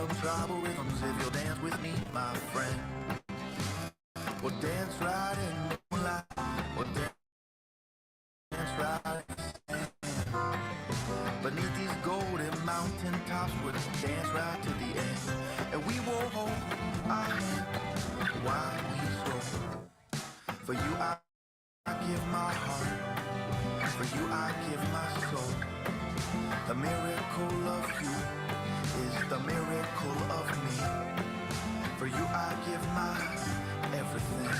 some tribal rhythms if you'll dance with me, my friend. We'll dance right in the moonlight. We'll dance right in the sand. Beneath these golden mountain tops, we'll dance right to the end. And we will hold our hand while we stroll. For you I give my heart. For you I give my soul. The miracle of you is the miracle of me. For you I give my everything.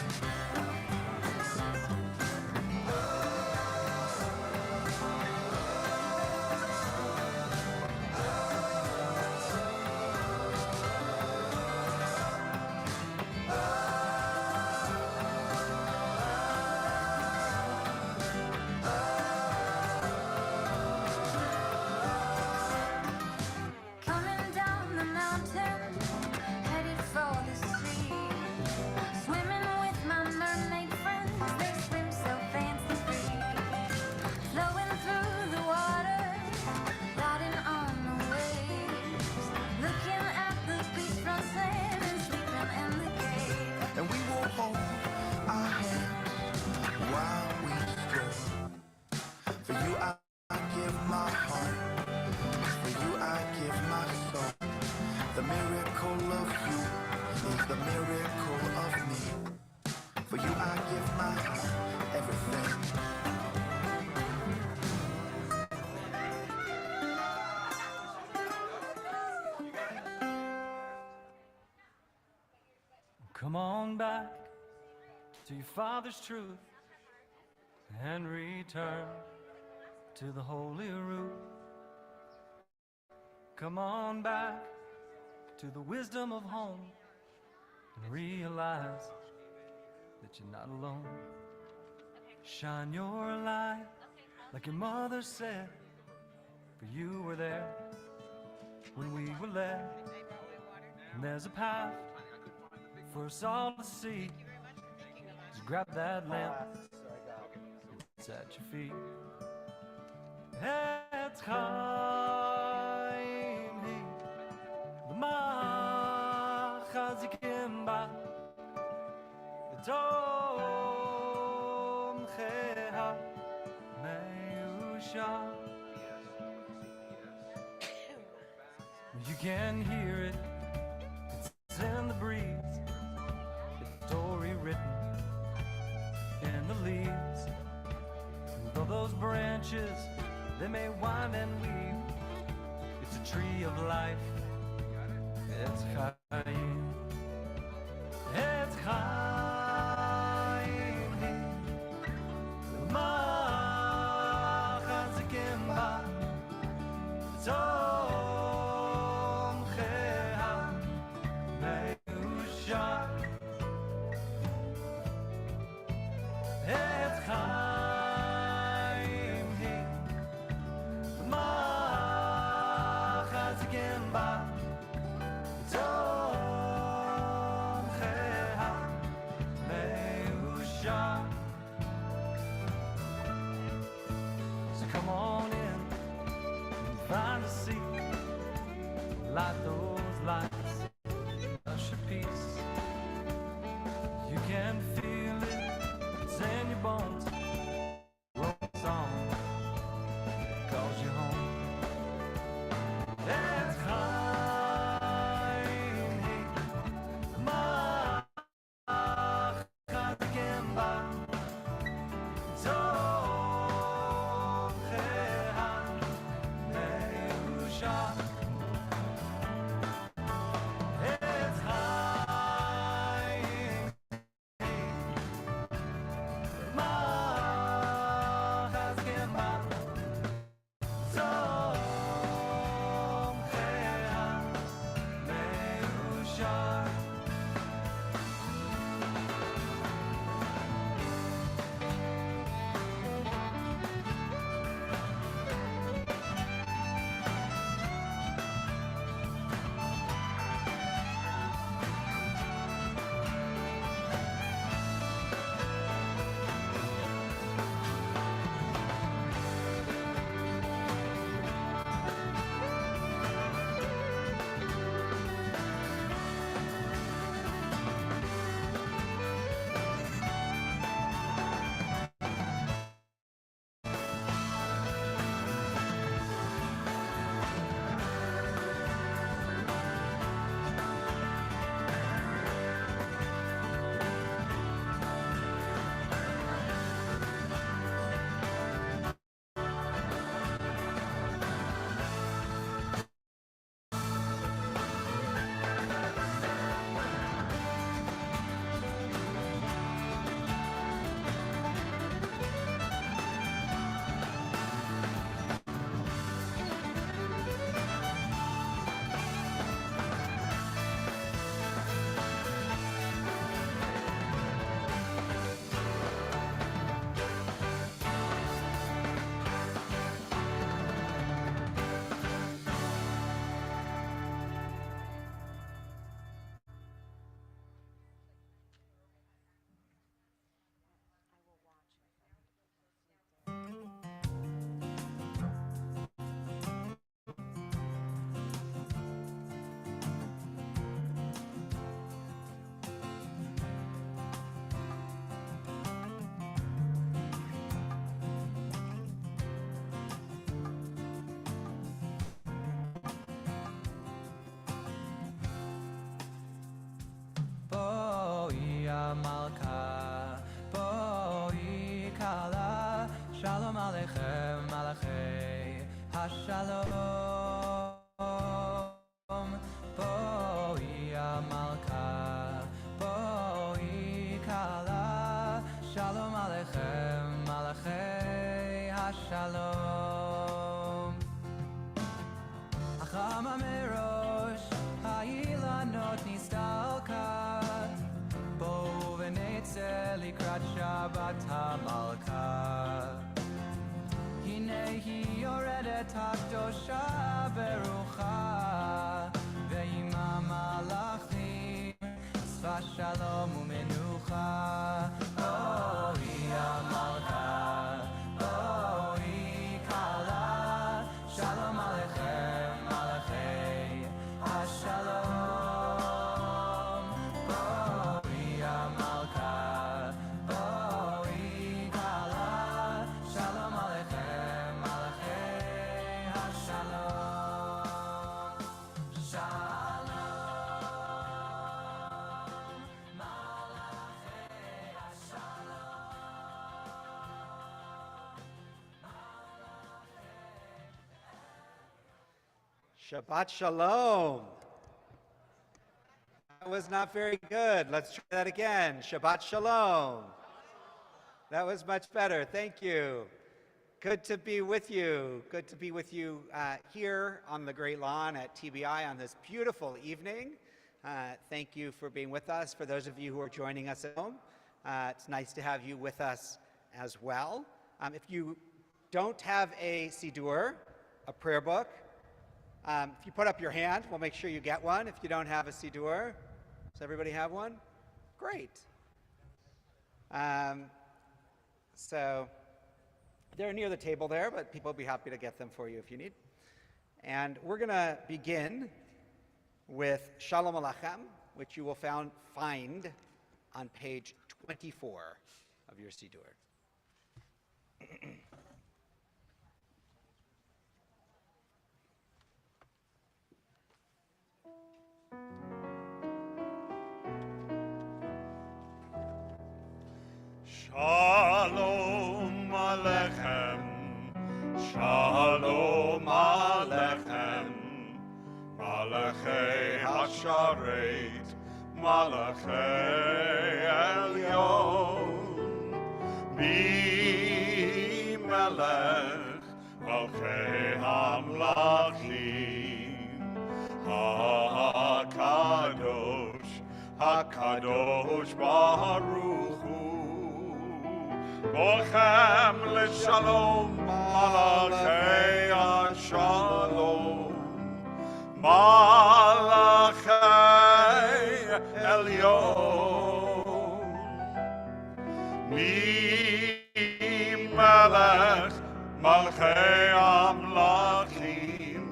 Come on back to your Father's truth and return to the holy root. Come on back to the wisdom of home and realize that you're not alone. Shine your light like your mother said, for you were there when we were led. And there's a path for us all to see. Just grab that lamp, it's at your feet. Etz Chaim Hi L'machazikim ba V'tom Cheha Me'usha. You can hear it, it's in the breeze, story written in the leaves. Though those branches, they may wind and weave, it's a tree of life. It's Chaim. It's Chaim. L'machazikim ba V'tom Cheha Me'usha. Etz Chaim Hi L'machazikim ba V'tom Cheha Me'usha. So come on in and find a seat, light those lights, usher peace. You can feel it, it's in your bones. Roll song calls you home. It's Chaim Hi L'machazikim ba V'tom Cheha Me'usha. merosh ha'ilanot nistalka bo v'netzel likrat Shabbat hamalka Hinehi yoredet hakdosha berucha ve'ima malachim tzva shalom u'menucha Oh, hi amalka Oh, hi kala Shalom alechem malachei hashalom Oh, hi amalka Oh, hi kala Shalom alechem malachei hashalom Shalom malachei hashalom Shabbat Shalom. That was not very good. Let's try that again. Shabbat Shalom. That was much better. Thank you. Good to be with you. Good to be with you here on the Great Lawn at TBI on this beautiful evening. Thank you for being with us. For those of you who are joining us at home, it's nice to have you with us as well. If you don't have a Siddur, a prayer book, if you put up your hand, we'll make sure you get one. If you don't have a Siddur, does everybody have one? Great. So they're near the table there, but people will be happy to get them for you if you need. And we're going to begin with Shalom Alechem, which you will find on page 24 of your Siddur. Shalom Alechem, Shalom Alechem, Malachei Hasharet, Malachei Elyon, Bimelech, Malchei Hamlachim, HaKadosh, HaKadosh Baruch Hu, Bochem l'shalom, Malachei Shalom, Malachei Elyon, Mimelech, Malchei Amlachim,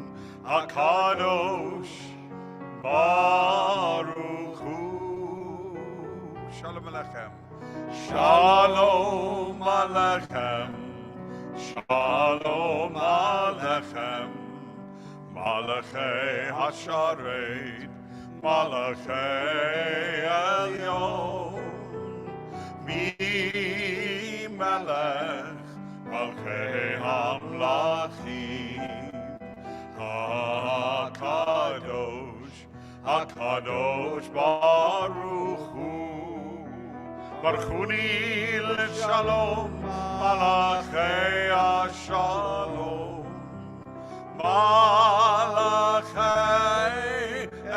HaKadosh Baruch Hu. Shalom Alechem. Shalom Alechem, Shalom Alechem, Malachei Hasharet, Malachei Elyon, Mimelech, Malchei Hamlachim, HaKadosh, HaKadosh Baruch Hu. Barchuni l'shalom, Malachei Shalom, Malachei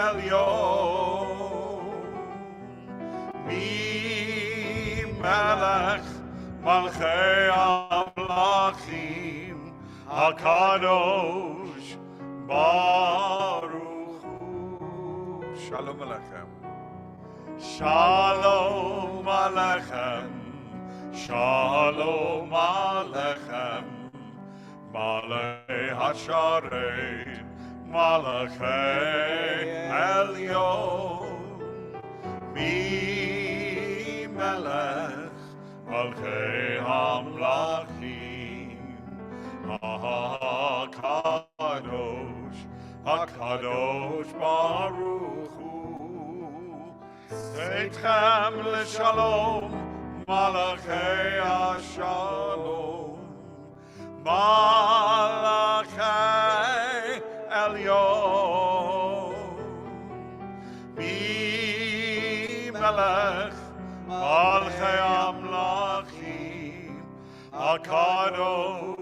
Elyon, Mimelech, Malchei Amlachim, HaKadosh Baruch Hu. Shalom Alechem. Shalom Alechem, Shalom Alechem, Malachei Hasharet, Malachei Elyon, Mimelech, Malchei Hamlachim, HaKadosh, HaKadosh Baruch Hu. Eitchem l'shalom, Malachei Shalom, Malachei Elyon, Bimelech, Malchei Amlachim, HaKadosh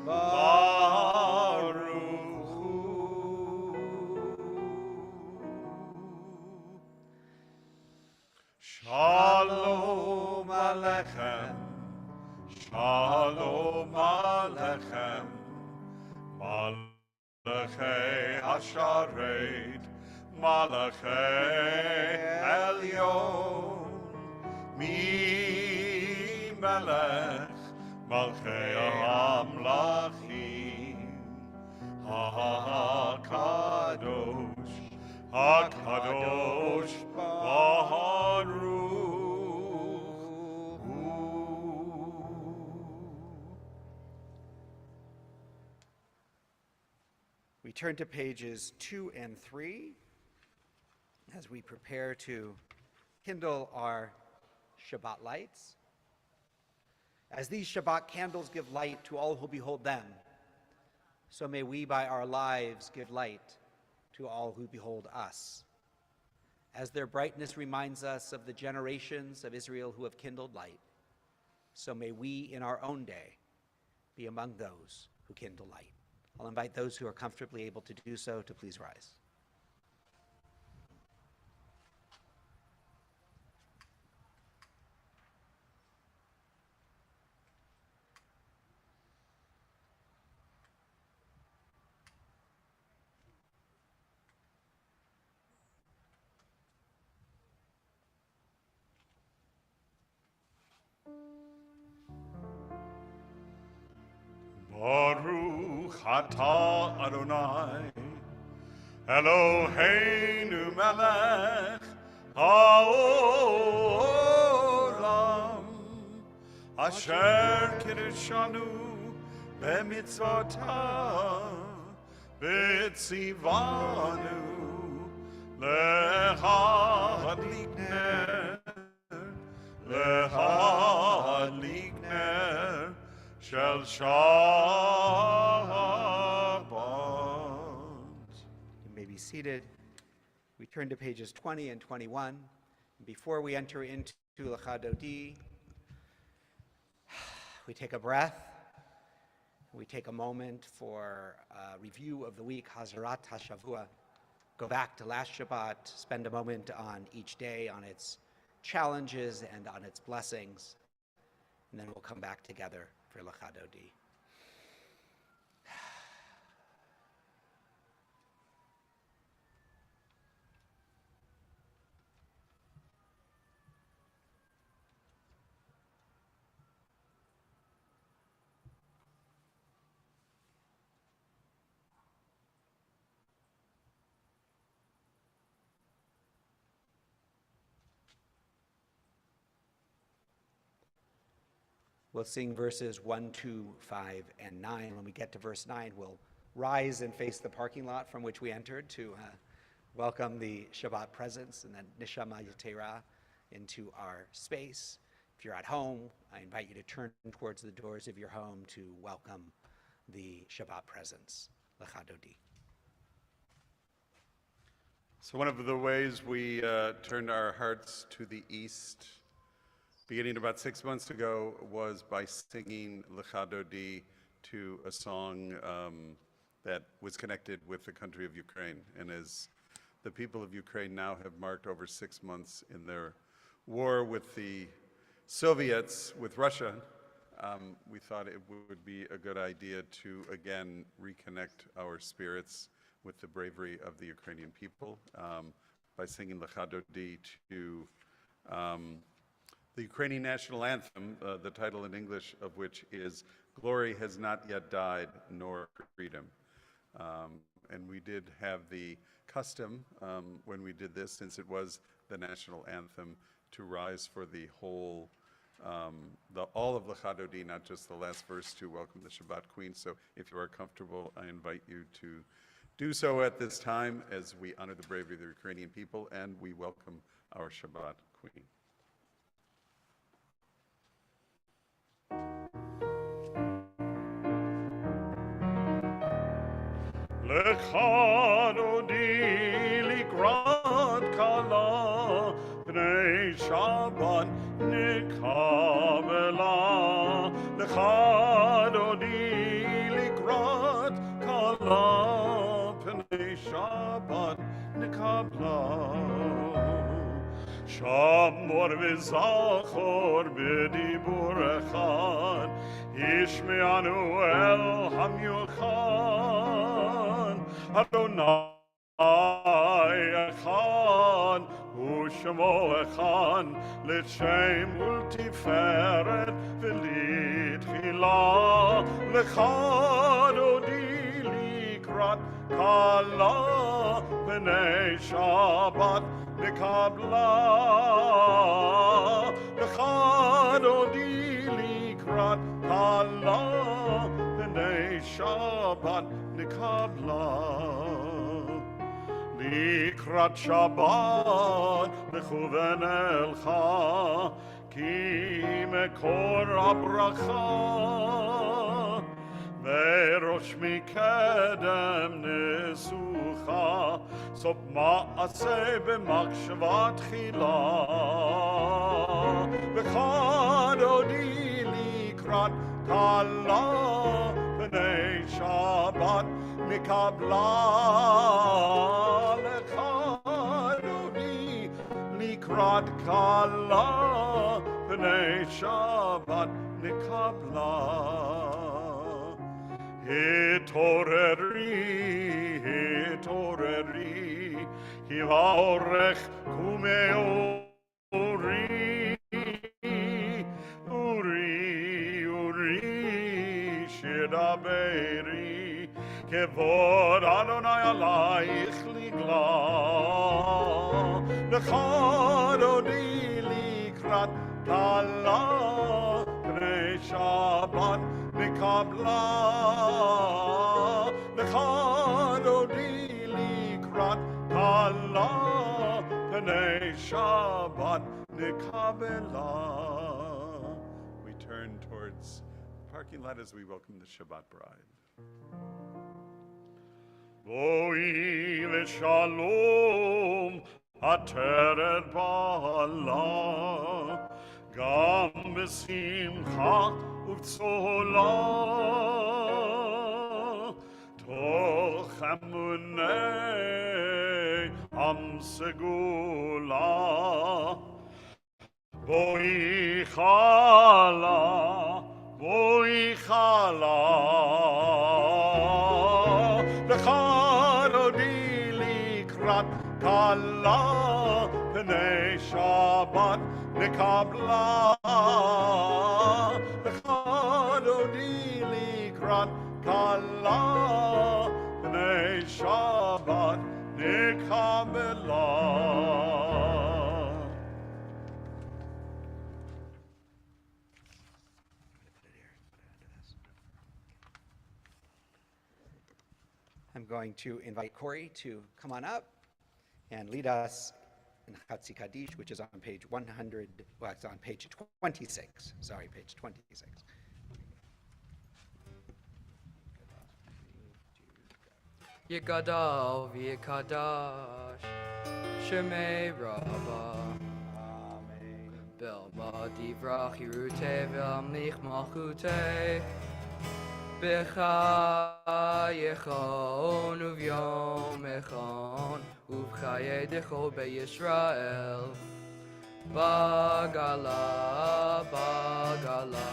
Baruch Hu. Shalom Alechem, Shalom Alechem, Malachei Hasharet, Malachei Elyon, Mi Melech, Malchei HaMlachim, HaKadosh, HaKadosh Baruch Hu. We turn to pages 2 and 3 as we prepare to kindle our Shabbat lights. As these Shabbat candles give light to all who behold them, so may we by our lives give light to all who behold us. As their brightness reminds us of the generations of Israel who have kindled light, so may we in our own day be among those who kindle light. I'll invite those who are comfortably able to do so to please rise. Baruch atah Adonai, Eloheinu melech haolam, asher kiddushanu b'mitzvotav, b'tzivanu lehadlik ner, lehadlik ner, Shel Shabbat. You may be seated. We turn to pages 20 and 21. Before we enter into Lecha Dodi, we take a breath. We take a moment for a review of the week, Hazarat HaShavua. Go back to last Shabbat, spend a moment on each day, on its challenges and on its blessings, and then we'll come back together for Lecha Dodi. We'll sing verses 1, 2, 5, and 9. When we get to verse 9, we'll rise and face the parking lot from which we entered to welcome the Shabbat presence and then Neshama Yetera into our space. If you're at home, I invite you to turn towards the doors of your home to welcome the Shabbat presence. Lecha Dodi. So one of the ways we turned our hearts to the east, beginning about 6 months ago, was by singing Lecha Dodi to a song that was connected with the country of Ukraine. And as the people of Ukraine now have marked over 6 months in their war with the Soviets, with Russia, we thought it would be a good idea to again reconnect our spirits with the bravery of the Ukrainian people by singing Lecha Dodi to the Ukrainian national anthem, the title in English of which is "Glory Has Not Yet Died, Nor Freedom." And we did have the custom when we did this, since it was the national anthem, to rise for the whole, all of Lecha Dodi, not just the last verse, to welcome the Shabbat Queen. So if you are comfortable, I invite you to do so at this time as we honor the bravery of the Ukrainian people and we welcome our Shabbat Queen. Lecha Dodi likrat kala b'nei Shabbat nikabela. Lecha Dodi likrat kala b'nei Shabbat nikabela. שמור וזכור בדיבור אחד, ישמענו אל המיוחד, אדוני אחד, ושמו אחד, לשם ולתפארת ולתחילה, לך דודי לקראת קלה, בני שבת נקבלה, לך דודי לקראת קלה, בני שבת נקבלה. לקראת שבת מכוון אלך, כי מקור הברכה, וראש מקדם נסוכה, סוף מעשה במחשבה תחילה. וכאן דודי לקראת קלה, בני שבת נקבלה, לך דודי לקראת קלה, בני שבת נקבלה. התעוררי, התעוררי, כי האורך ומאורי, אורי, אורי, שדברי, כבוד אדוני עלייך לגלה. לך דודי לקראת קלה, בני שבת נקבלה. לך דודי לקראת קלה, בני שבת נקבלה. We turn towards the parking lot as we welcome the Shabbat bride. בואי לשלום עטרת בעלה, גם בשמחה ובצהלה, תוך אמוני עם סגולה. בואי חלה, בואי חלה, לך דודי לקראת קלה, בני שבת נקבלה. לך דודי לקראת קלה, בני שבת נקבלה. I'm going to invite Corey to come on up and lead us in Chatzi Kaddish, which is on page 100, well, it's on page 26. Sorry, page 26. Yikadal v'yikadash, Shemei Rabbah, Amen. Belma divrach yirutei v'amlich malchutei, B'cha yechon uvyom echon, Ub'chaye decho be'Yisrael, Bagala, Bagala,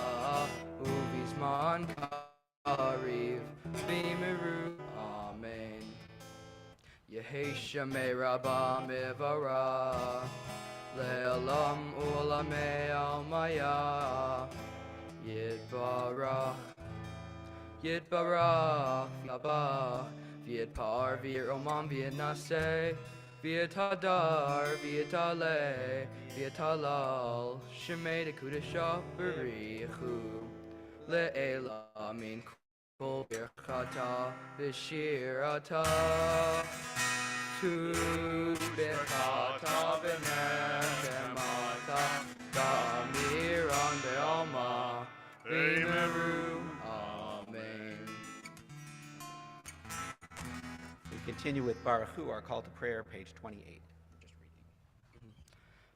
Ub'izman kariv, B'miru, Amen. Yehi Shemei Rabbah Mivara, Le'olam u'lamei almaya, Yitbarach, Yitbarach, Yabach, V'yitpar, V'yiromam, V'yitnaseh, V'yitadar, V'yitaleh, V'yitalal, Shemei Dekudesha B'richu, Le'ela min kol birchata v'shirata, Tu birchata v'nechemata, Da'amiran be'alma, V'meru, Amen. We continue with Baruch Hu, our call to prayer, page 28. Just reading.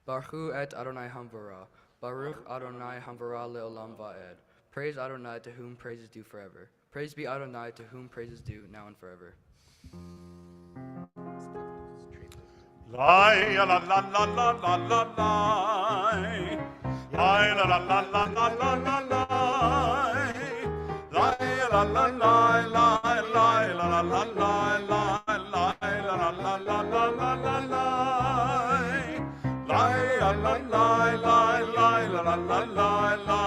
Baruch Hu et Adonai Hamvara, Baruch Adonai Hamvara le'olam va'ed. Praise Adonai, to whom praise is due forever. Praise be Adonai, to whom praise is due now and forever. Lai la la la la la la lai. Lai la la la la la la la lai. Lai la la la la lai la la la la la lai la la la la la la la lai. Lai la la la la lai la la la la la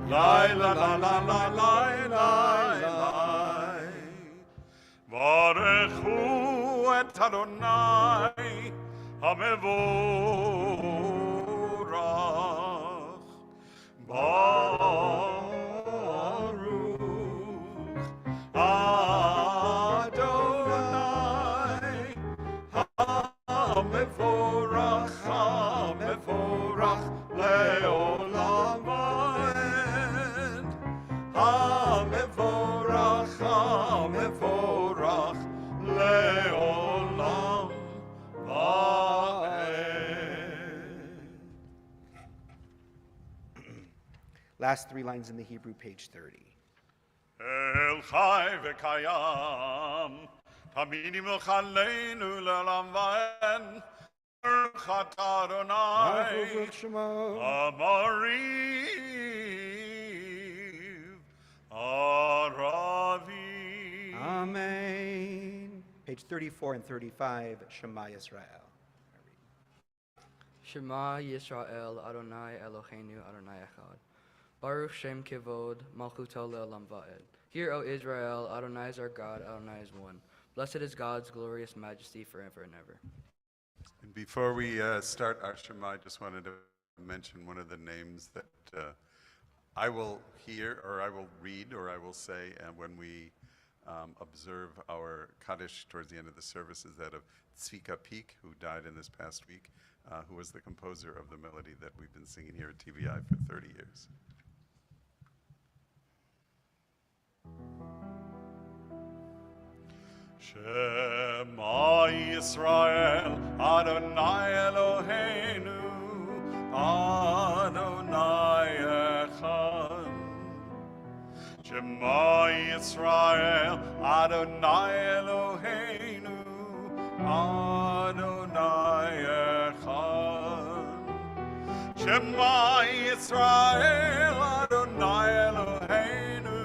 lai la la la la la lai. Baruchu et Adonai Hamevorach Baruch Adonai Hamevorach Hamevorach Leolam Vaed Hamevorach Hamevorach Leolam Last three lines in the Hebrew, page 30. El Chai v'Kayam Tamidim l'chaleinu le'olam va'ed Baruch atah Adonai Amariv Aravi. Amen. Page 34 and 35, Shema Yisrael. Shema Yisrael, Adonai Eloheinu, Adonai Echad. Baruch Shem Kivod, Malchuto Le'olam Va'ed. Hear, O Israel, Adonai is our God, Adonai is one. Blessed is God's glorious majesty forever and ever. And before we start our Shema, I just wanted to mention one of the names that I will hear, or I will read, or I will say, and when we observe our Kaddish towards the end of the service, is that of Tzvika Peak, who died in this past week, who was the composer of the melody that we've been singing here at TBI for 30 years. Shema Yisrael, Adonai Eloheinu, Adonai Echad. Shema Yisrael, Adonai Eloheinu, Adonai Echad. Shema Yisrael, Adonai Eloheinu,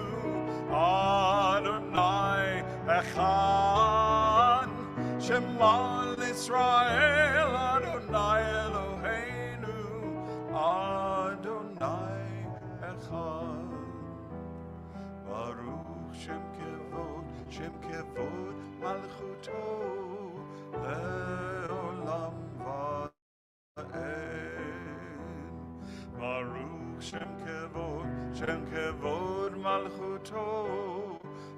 Adonai Echad. Shema Yisrael, Adonai Eloheinu, Adonai Echad. Baruch Shem Kevod Malchuto Le'olam Va'ed. Baruch Shem Kevod Malchuto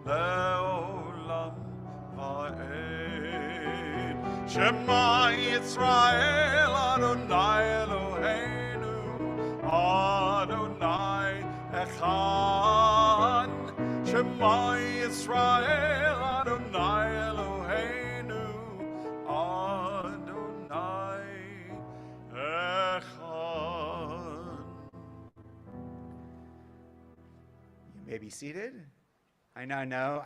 Le'olam Va'ed. Shema Yisrael, Adonai Eloheinu, Adonai Echad. Shema Yisrael, Adonai Eloheinu, Adonai Echad. You may be seated. I know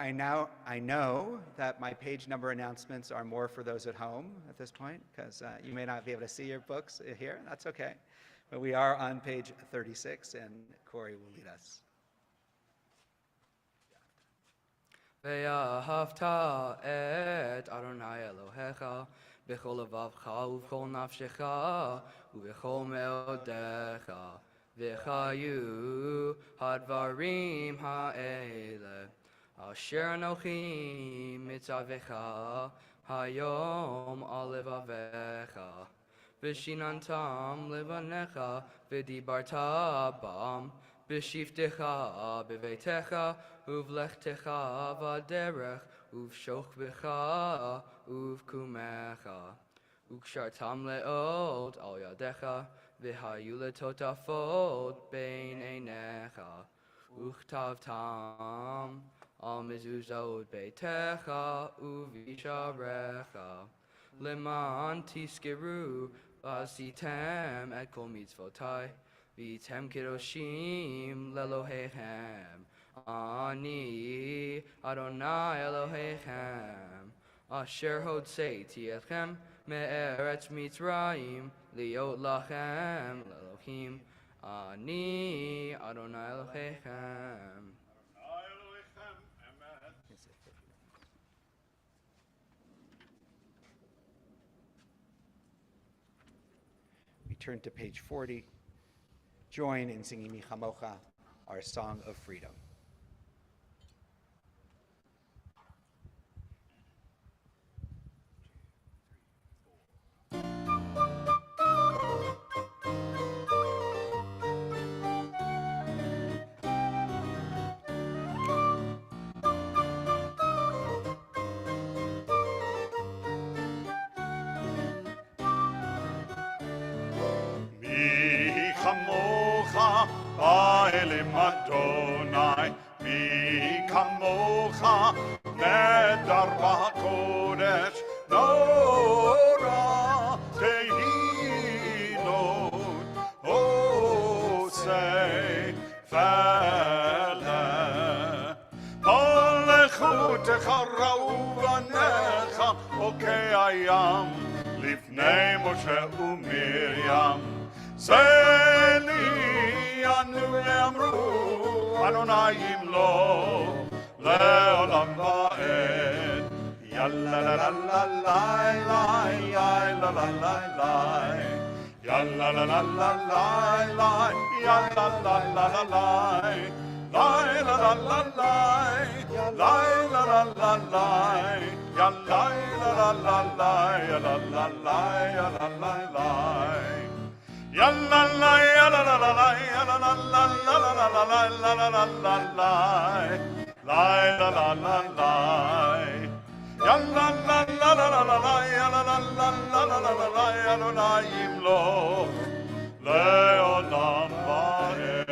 that my page number announcements are more for those at home at this point, because you may not be able to see your books here. That's okay. But we are on page 36, and Corey will lead us. Ve'ahavta et Adonai Elohecha b'chol levavcha u'b'chol nafshecha u'b'chol me'odecha v'chayu hadvarim ha'ele asher anochi mitzavecha hayom al levavecha v'shinantam levanecha v'dibarta bam b'shiftecha b'veitecha uvlechtecha v'derech uvshochbecha uvkumecha ukshartam leot al yadecha v'hayu letotafot bein einecha uchtavtam al mezuzot beitecha uvisharecha leman tiskiru v'asitem et kol mitzvotai v'tem kedoshim lelohechem Ani Adonai Elohechem Asher hodseti etchem me'eretz Mitzrayim liot lachem Elohim ani Adonai Elohechem. We turn to page 40. Join in singing Michamocha, our song of freedom. Kamocha, Elim Adonai, Mi Kamocha, Nedar B'Hakodesh, Nora Tehilot, Osei Fele, Molechutecha Ra'u Banecha, Okei Hayam, Lifnei Moshe u'Miriam, Seli anu amru Adonai imlo leolam va'ed Yalla la la la la la Yalla la la la Yalla la la la la la Yalla la la la la La la la la la La la la la la Yalla la la la la La la la la la Yalla la yalla la la la yalla la la la la la la la la la la la la la la la la yalla la la la la la yalla la la la la la la yalla la yimlo leolam va'ed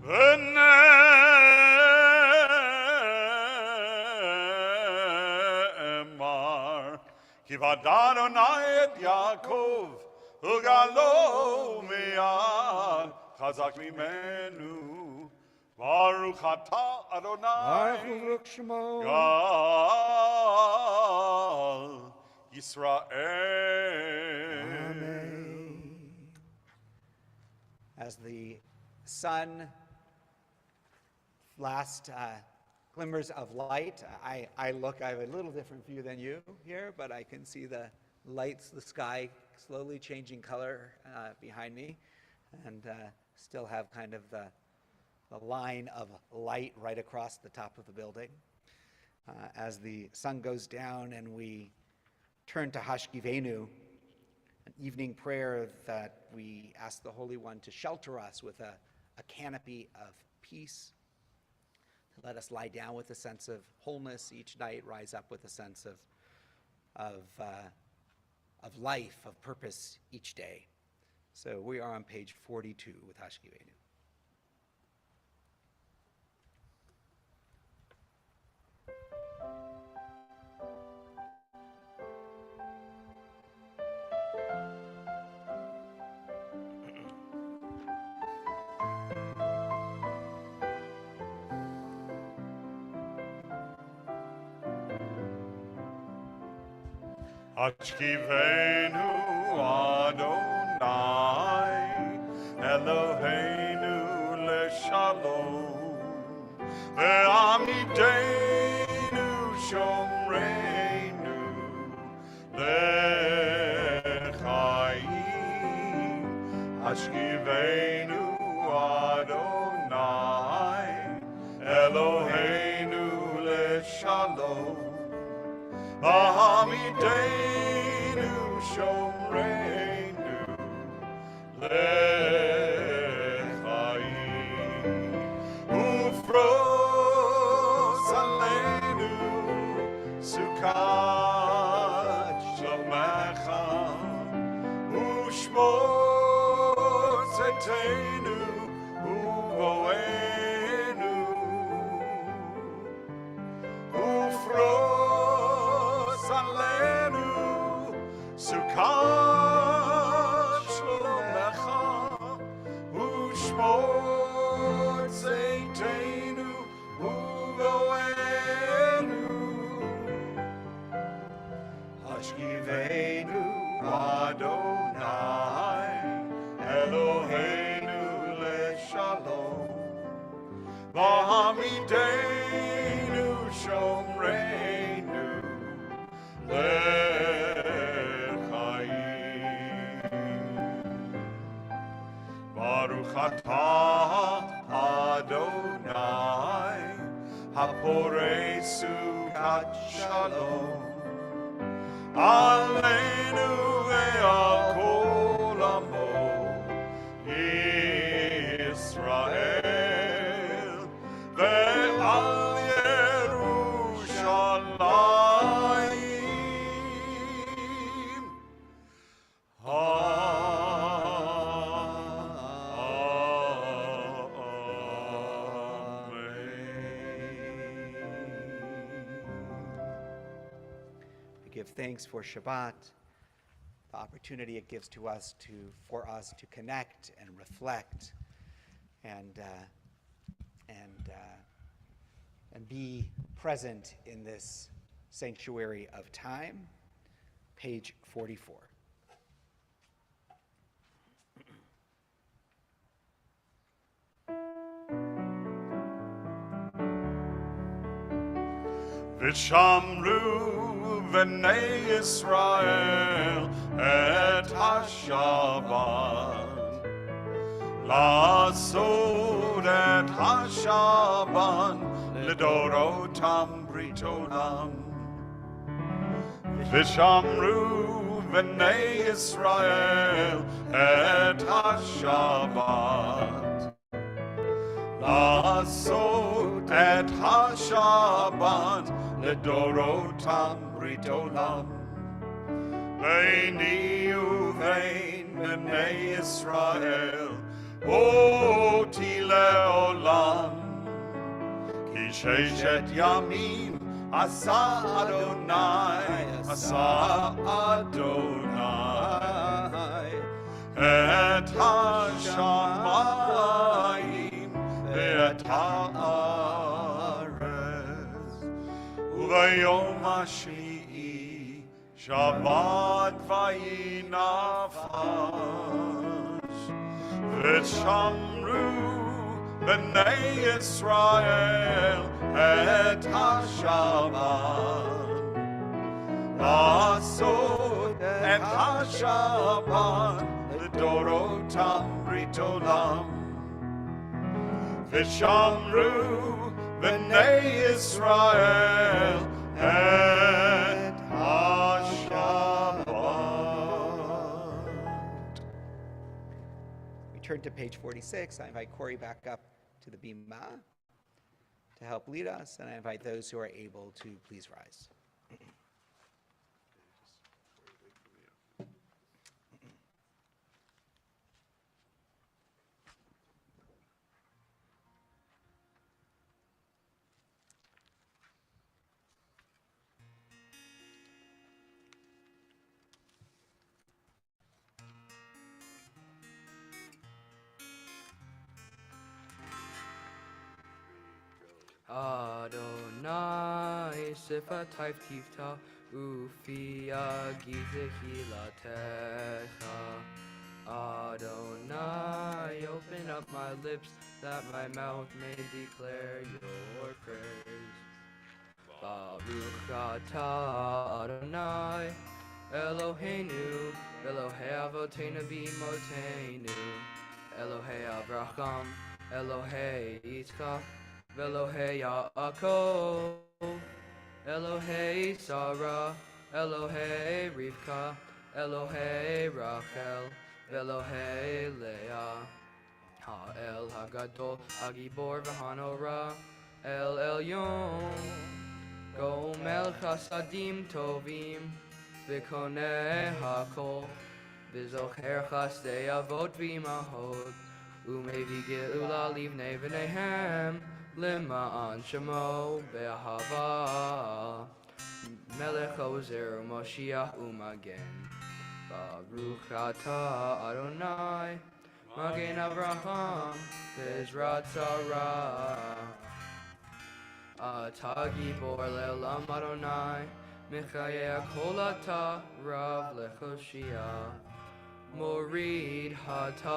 v'ne'emar Kivad Adonai et Yaakov, Ugalo miyad, Chazak mimenu, Baruch atah Adonai, Baruch Shemo. Gal Yisrael. Amen. As the sun last glimmers of light. I have a little different view than you here, but I can see the lights, the sky slowly changing color behind me, and still have kind of the line of light right across the top of the building. As the sun goes down and we turn to Hashkivenu, an evening prayer that we ask the Holy One to shelter us with a canopy of peace, to let us lie down with a sense of wholeness each night, rise up with a sense of life, of purpose each day. So we are on page 42 with Hashkivenu. Hashkivenu Adonai Eloheinu leshalom Ve'amidenu shomreinu lechaim Hashkivenu Adonai Eloheinu leshalom V'hamidenu shomreinu lechaim Ufros aleinu sukat shlomecha Ushmor zetenu uvoenu Ufros alenu sukat shlomecha ushmor zetenu uvoenu Ashkivenu Adonai, Eloheinu leShalom, V'hamidenu Shomreinu leChaim. Baruch atah Adonai, Haporei Sukat Shalom, Aleinu ve'al kol amo Yisrael ve'al Yerushalayim. Give thanks for Shabbat, the opportunity it gives to us for us to connect and reflect and be present in this sanctuary of time. Page 44. V'shamru v'nei Yisrael et hashaban, la'asod et hashaban l'dorotam brit olam. V'shamru v'nei Yisrael et hashabat, la'asod et hashaban l'dorotam brit olam. Beini uvein b'nei Yisrael oti le'olam, ki sheshet yamim asa Adonai, et hashamayim ve'et ha'aretz, u'vayom hashvi'i Shabbat vayinafash, v'shamru b'nei Yisrael et hashabat, la'asod et hashabat l'dorotam brit olam. V'shamru b'nei Yisrael et hashabat. We turn to page 46. I invite Corey back up to the bima to help lead us, and I invite those who are able to please rise. Adonai sifatayv tifta ufia gizehilatecha. Adonai, open up my lips that my mouth may declare your praise. Baruch atah Adonai Eloheinu Elohei Avoteinu v'Imotenu Elohei Avraham Elohei Yitzchak Elohei Yaakov, Elohei Sarah, Elohei Rivka, Elohei Rachel, Elohei Leah, Ha'el Hagadol, Hagibor v'Hanora, El Elyon, Gomel Chasadim Tovim, V'Koneh Hakol, V'Zocher Chasdei Avot v'Imahot, Umevi Geula Livnei V'Nehem, Lema'an Shemo Be'ahava, Melech Ozer Moshiach Umagen. Baruch atah Adonai, Magen Avraham, Bezrat Sarah. Atah Gibor Le'olam Adonai, מחיה כל אתה רב לחושייה, מוריד הטל,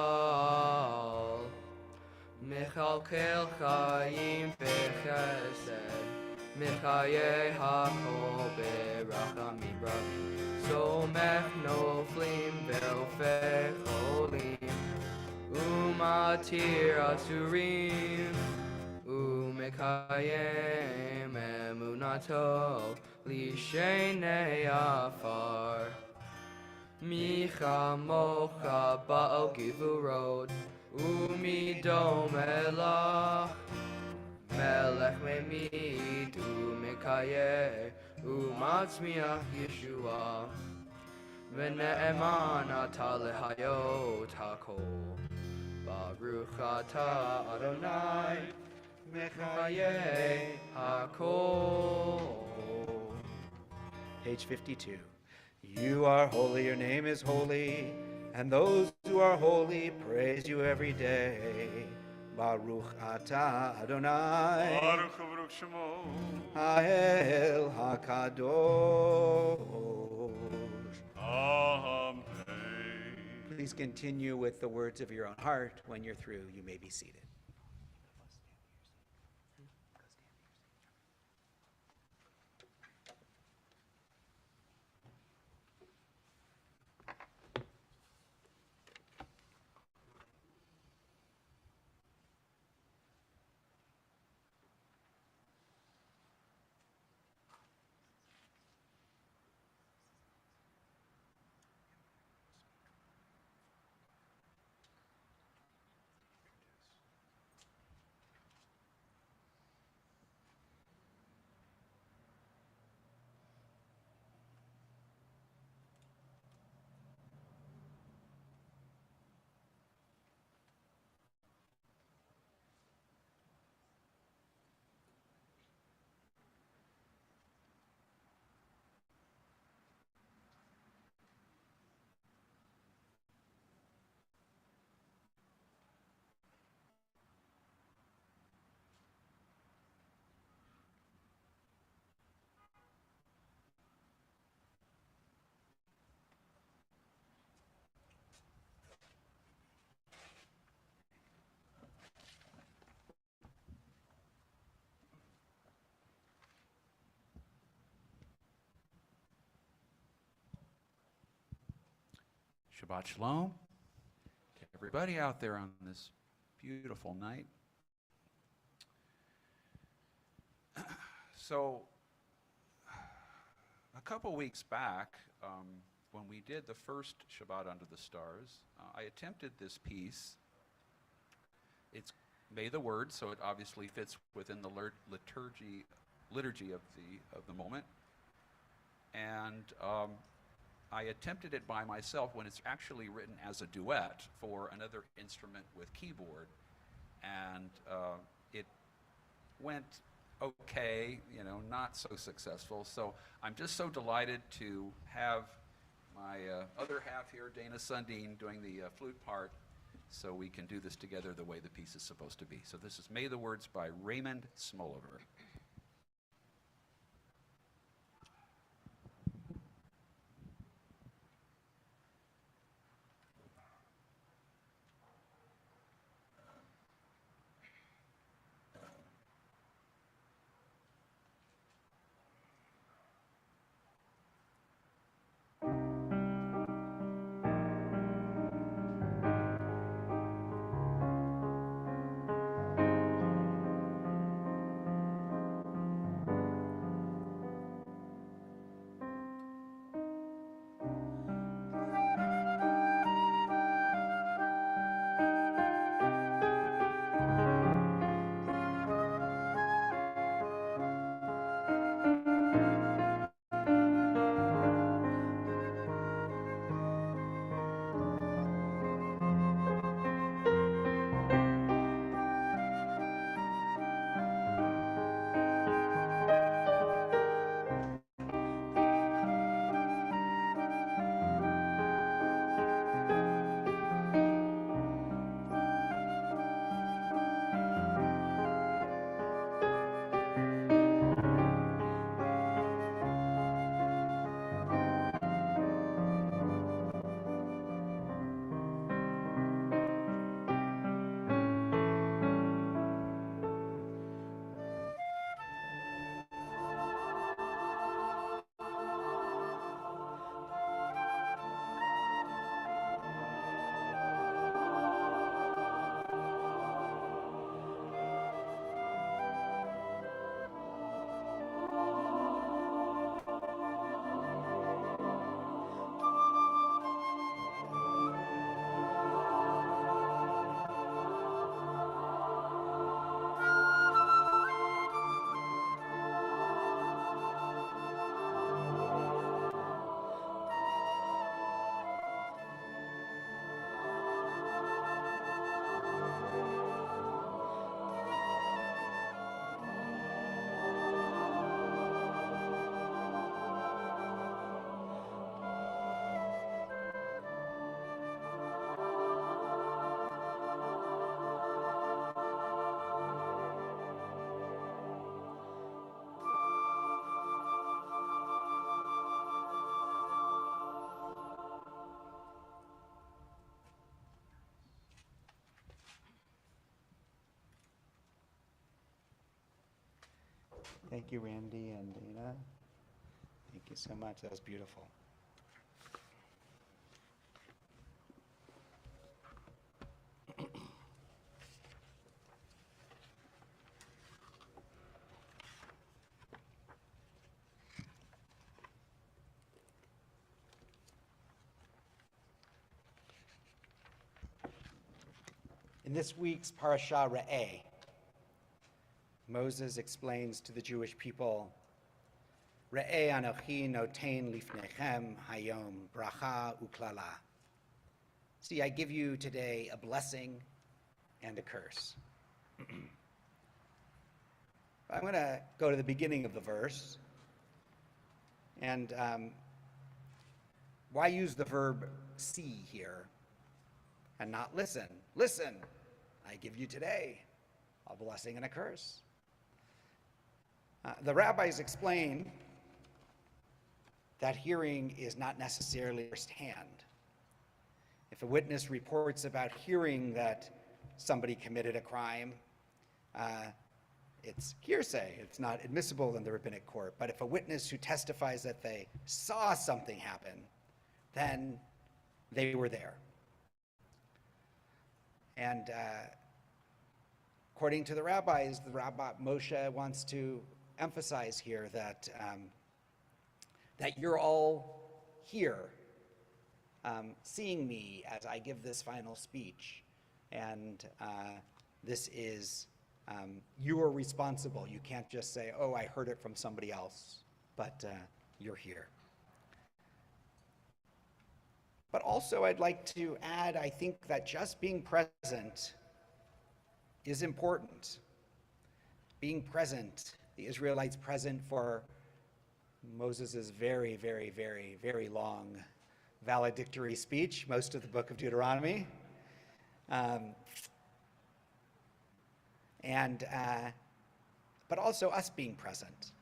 מכלכל חיים בחסד, מחיה הכל ברחמים רבים, סומך נופלים ואופך עולים, ומתיר אסורים, ומקיים אמונתו לשני עפר. מי כמוך בעל גבורות, ומי דומה לך, מלך ממית ומקיים, ומצמיח ישועה, ונאמן אתה להיות הכל. ברוך אתה אדוני, מחיי הכל. Page 52. You are holy, your name is holy, and those who are holy praise you every day. Baruch atah Adonai, Baruch Baruch Shemo. Ha'el HaKadosh. Amen. Please continue with the words of your own heart. When you're through, you may be seated. Shabbat Shalom to everybody out there on this beautiful night. So, a couple weeks back, when we did the first Shabbat Under the Stars, I attempted this piece. It's May the Word, so it obviously fits within the liturgy of the moment. And I attempted it by myself when it's actually written as a duet for another instrument with keyboard, and it went okay, not so successful. So I'm just so delighted to have my other half here, Dana Sundin, doing the flute part, so we can do this together the way the piece is supposed to be. So this is May the Words by Raymond Smoliver. Thank you, Randy and Dana. Thank you so much. That was beautiful. In this week's Parashah Re'eh, Moses explains to the Jewish people, Re'eh anochi noten lifnechem hayom bracha uklala. See, I give you today a blessing and a curse. I'm going to go to the beginning of the verse. And why use the verb see here and not listen? Listen, I give you today a blessing and a curse. The rabbis explain that hearing is not necessarily firsthand. If a witness reports about hearing that somebody committed a crime, it's hearsay. It's not admissible in the rabbinic court. But if a witness who testifies that they saw something happen, then they were there. And according to the rabbis, the Rabbi Moshe wants to emphasize here that that you're all here, seeing me as I give this final speech, and this is you are responsible. You can't just say, "Oh, I heard it from somebody else," but you're here. But also, I'd like to add, I think that just being present is important. Being present, the Israelites present for Moses' very, very, very, very long valedictory speech, most of the book of Deuteronomy. But also us being present.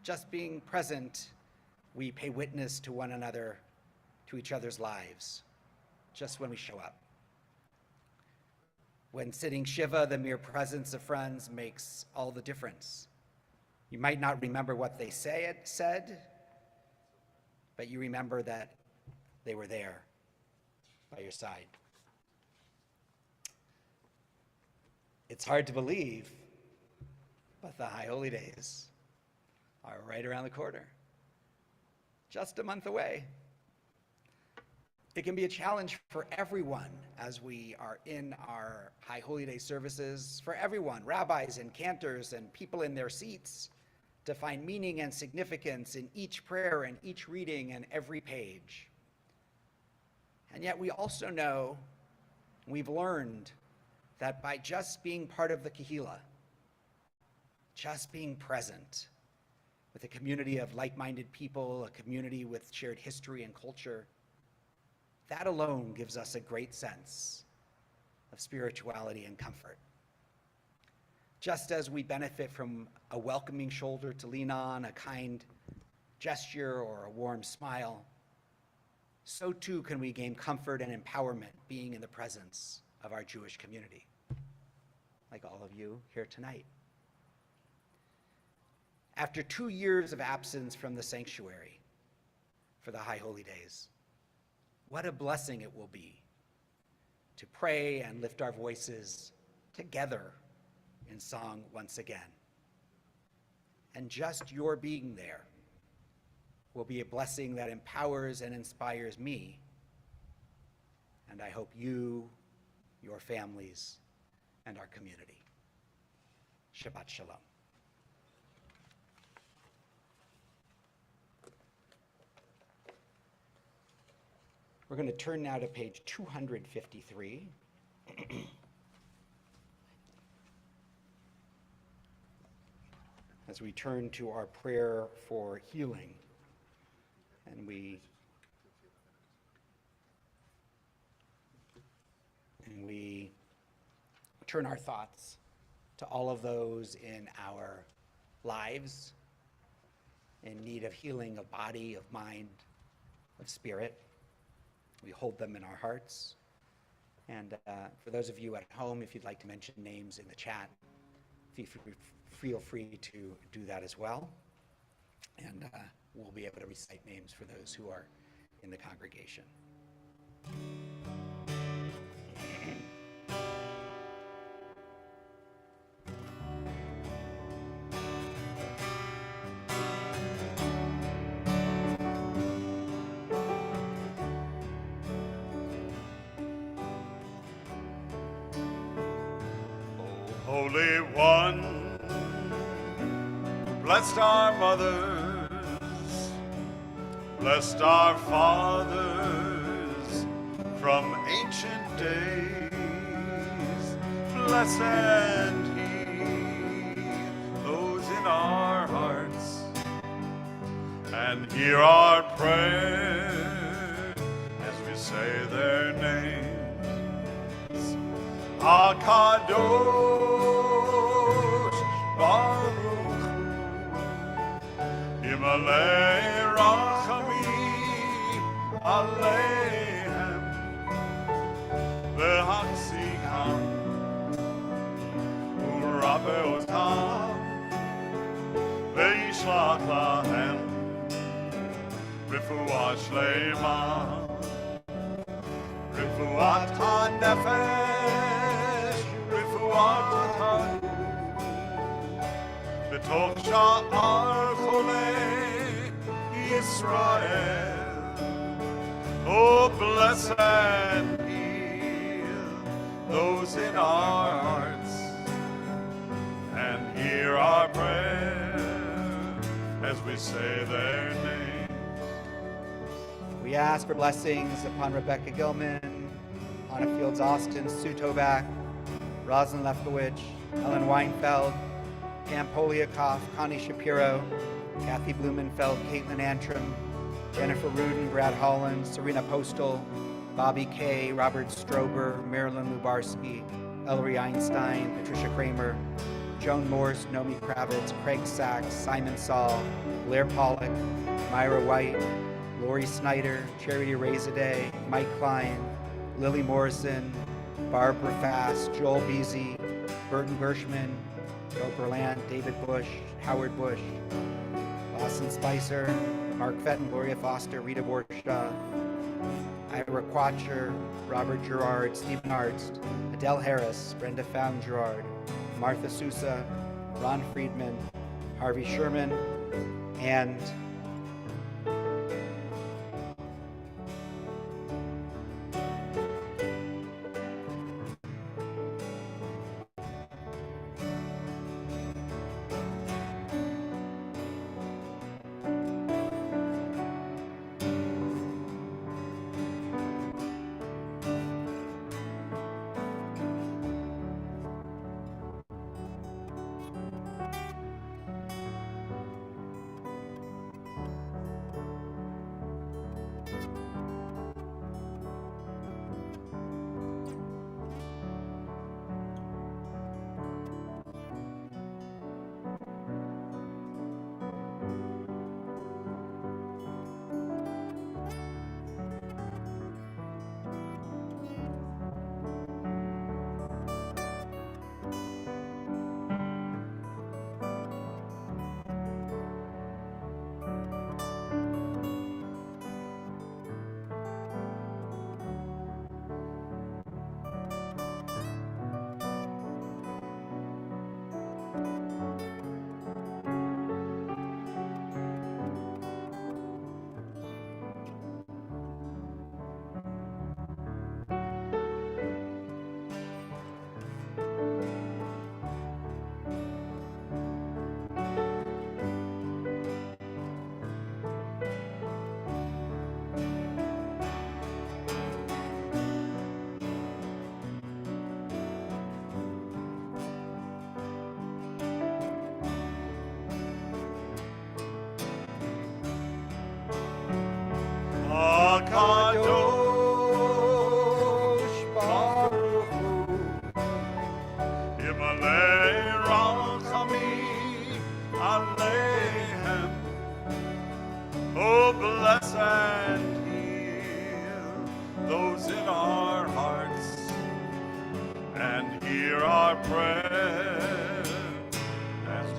Just being present, we pay witness to one another, to each other's lives, just when we show up. When sitting Shiva, the mere presence of friends makes all the difference. You might not remember what they said, but you remember that they were there by your side. It's hard to believe, but the High Holy Days are right around the corner, just a month away. It can be a challenge for everyone as we are in our High Holy Day services, for everyone, rabbis and cantors and people in their seats, to find meaning and significance in each prayer and each reading and every page. And yet we also know, we've learned, that by just being part of the Kehillah, just being present with a community of like-minded people, a community with shared history and culture, that alone gives us a great sense of spirituality and comfort. Just as we benefit from a welcoming shoulder to lean on, a kind gesture, or a warm smile, so too can we gain comfort and empowerment being in the presence of our Jewish community, like all of you here tonight. After 2 years of absence from the sanctuary for the High Holy Days, what a blessing it will be to pray and lift our voices together in song once again. And just your being there will be a blessing that empowers and inspires me, and I hope you, your families, and our community. Shabbat Shalom. We're going to turn now to page 253. As we turn to our prayer for healing, and we turn our thoughts to all of those in our lives in need of healing of body, of mind, of spirit. We hold them in our hearts. And for those of you at home, if you'd like to mention names in the chat, feel free to do that as well. And we'll be able to recite names for those who are in the congregation. Holy One, blessed our mothers, blessed our fathers from ancient days. Bless and heal those in our hearts, and hear our prayer as we say their names. HaKadosh Baruch Hu Imalei Rachamim Aleihem V'Hachzikam U'Rabeotam V'Yishlach Lahem Refuah Shlema Refuat HaNefesh בתוך שאר חולי Israel. Oh, bless and heal those in our hearts, and hear our prayer as we say their names. We ask for blessings upon Rebecca Gilman, Anna Fields Austin, Sue Tovak, Rosalind Lefkowitz, Ellen Weinfeld, Pam Poliakoff, Connie Shapiro, Kathy Blumenfeld, Caitlin Antrim, Jennifer Rudin, Brad Holland, Serena Postal, Bobby Kay, Robert Strober, Marilyn Lubarski, Ellery Einstein, Patricia Kramer, Joan Morse, Nomi Kravitz, Craig Sachs, Simon Saul, Blair Pollock, Myra White, Lori Snyder, Charity Razaday, Mike Klein, Lily Morrison, Barbara Fass, Joel Beasy, Burton Gershman, Joe Berland, David Bush, Howard Bush, Lawson Spicer, Mark Fenton, Gloria Foster, Rita Borscha, Ira Quatcher, Robert Gerard, Stephen Arzt, Adele Harris, Brenda Found Gerard, Martha Sousa, Ron Friedman, Harvey Sherman, and HaKadosh Baruch Hu Imalei Rachamim Aleihem. Oh, bless and heal those in our hearts, and hear our prayer as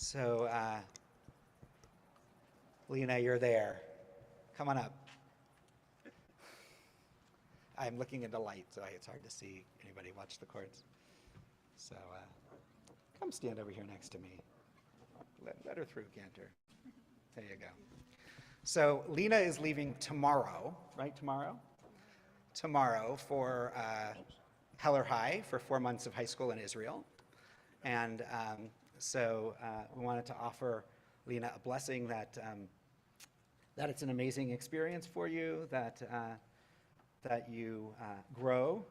So, Lena, you're there. Come on up. I'm looking into light, so it's hard to see anybody watch the chords. So, come stand over here next to me. Let her through, Cantor. There you go. So, Lena is leaving tomorrow, right? Tomorrow? Tomorrow for Heller High for 4 months of high school in Israel. And so we wanted to offer Lena a blessing that it's an amazing experience for you, that you grow,